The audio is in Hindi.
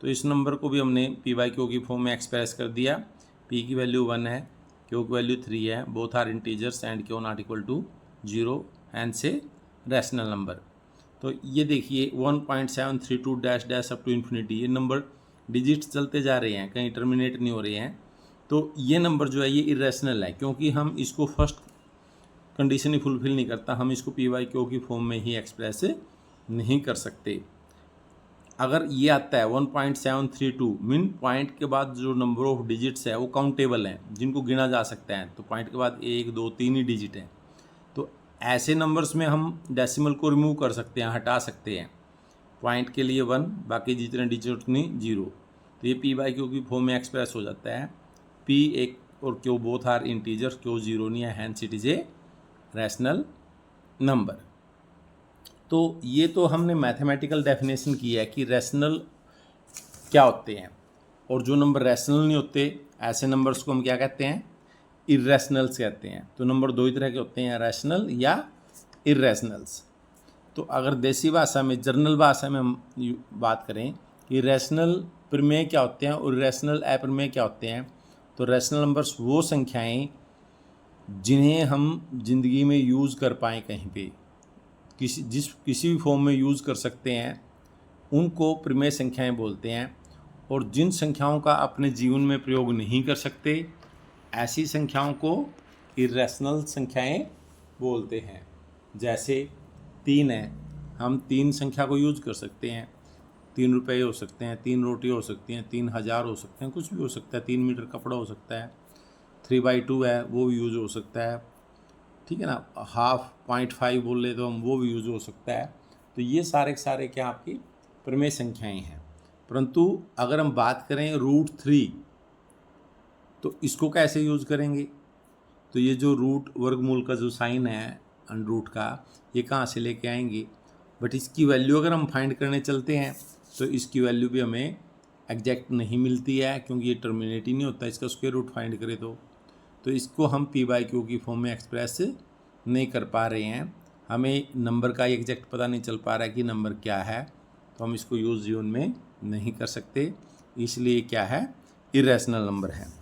तो इस नंबर को भी हमने पी बाई क्यू की फॉर्म में एक्सप्रेस कर दिया। पी की वैल्यू 1 है, क्यू की वैल्यू 3 है, both are integers and Q not equal to 0 and से रैशनल नंबर। तो ये देखिए 1.732 dash dash up to infinity, ये नंबर डिजिट्स चलते जा रहे हैं, कहीं टर्मिनेट नहीं हो रहे हैं। तो ये नंबर जो है ये इरेशनल है, क्योंकि हम इसको फर्स्ट कंडीशन ही फुलफिल नहीं करता, हम इसको पी वाई क्यू की फॉर्म में ही एक्सप्रेस नहीं कर सकते। अगर ये आता है 1.732 मीन पॉइंट के बाद जो नंबर ऑफ डिजिट्स है वो काउंटेबल हैं, जिनको गिना जा सकता है, तो पॉइंट के बाद 1 2 3 ही डिजिट हैं। तो ऐसे नंबर्स में हम डेसिमल को रिमूव कर सकते हैं, हटा सकते हैं। पॉइंट के लिए 1, बाकी जितने डिजिट नहीं 0। तो ये पी बाई क्यू की फॉर्म में एक्सप्रेस हो जाता है। पी एक और Q both are integers, Q 0 नहीं है, hence it is a rational number. तो ये तो हमने मैथमेटिकल डेफिनेशन की है कि रैशनल क्या होते हैं, और जो नंबर रैशनल नहीं होते ऐसे नंबर्स को हम क्या कहते हैं, इरेशनल्स कहते हैं। तो नंबर दो ही तरह के होते हैं, रैशनल या इरेशनल्स। तो अगर देसी भाषा में, जर्नल भाषा में हम बात करें कि रैशनल प्रमेय क्या होते हैं और इरेशनल अप्रमेय क्या होते हैं, तो रैशनल नंबर्स वो संख्याएं जिन्हें हम जिंदगी में यूज़ कर पाएँ, कहीं पे किसी भी फॉर्म में यूज़ कर सकते हैं, उनको प्रमेय संख्याएं बोलते हैं। और जिन संख्याओं का अपने जीवन में प्रयोग नहीं कर सकते, ऐसी संख्याओं को इरेशनल संख्याएं बोलते हैं। जैसे 3 है, हम 3 संख्या को यूज़ कर सकते हैं, 3 रुपये हो सकते हैं, 3 रोटी हो सकती हैं, 3000 हो सकते हैं, कुछ भी हो सकता है, 3 मीटर कपड़ा हो सकता है, 3/2 है वो भी यूज़ हो सकता है, ठीक है ना, 0.5 बोल ले तो हम वो भी यूज़ हो सकता है। तो ये सारे के सारे क्या आपकी प्रमेय संख्याएं हैं। परंतु अगर हम बात करें √3, तो इसको कैसे यूज़ करेंगे, तो ये जो रूट वर्गमूल का जो साइन है अंडर रूट का, ये कहाँ से लेके आएंगे, बट इसकी वैल्यू अगर हम फाइंड करने चलते हैं तो इसकी वैल्यू भी हमें एग्जैक्ट नहीं मिलती है, क्योंकि ये टर्मिनेट ही नहीं होता, इसका स्क्वायर रूट फाइंड करें तो इसको हम पी बाई क्यू की फॉर्म में एक्सप्रेस नहीं कर पा रहे हैं। हमें नंबर का एग्जैक्ट पता नहीं चल पा रहा है कि नंबर क्या है, तो हम इसको यूज़ जीवन में नहीं कर सकते, इसलिए क्या है, इरेशनल नंबर है।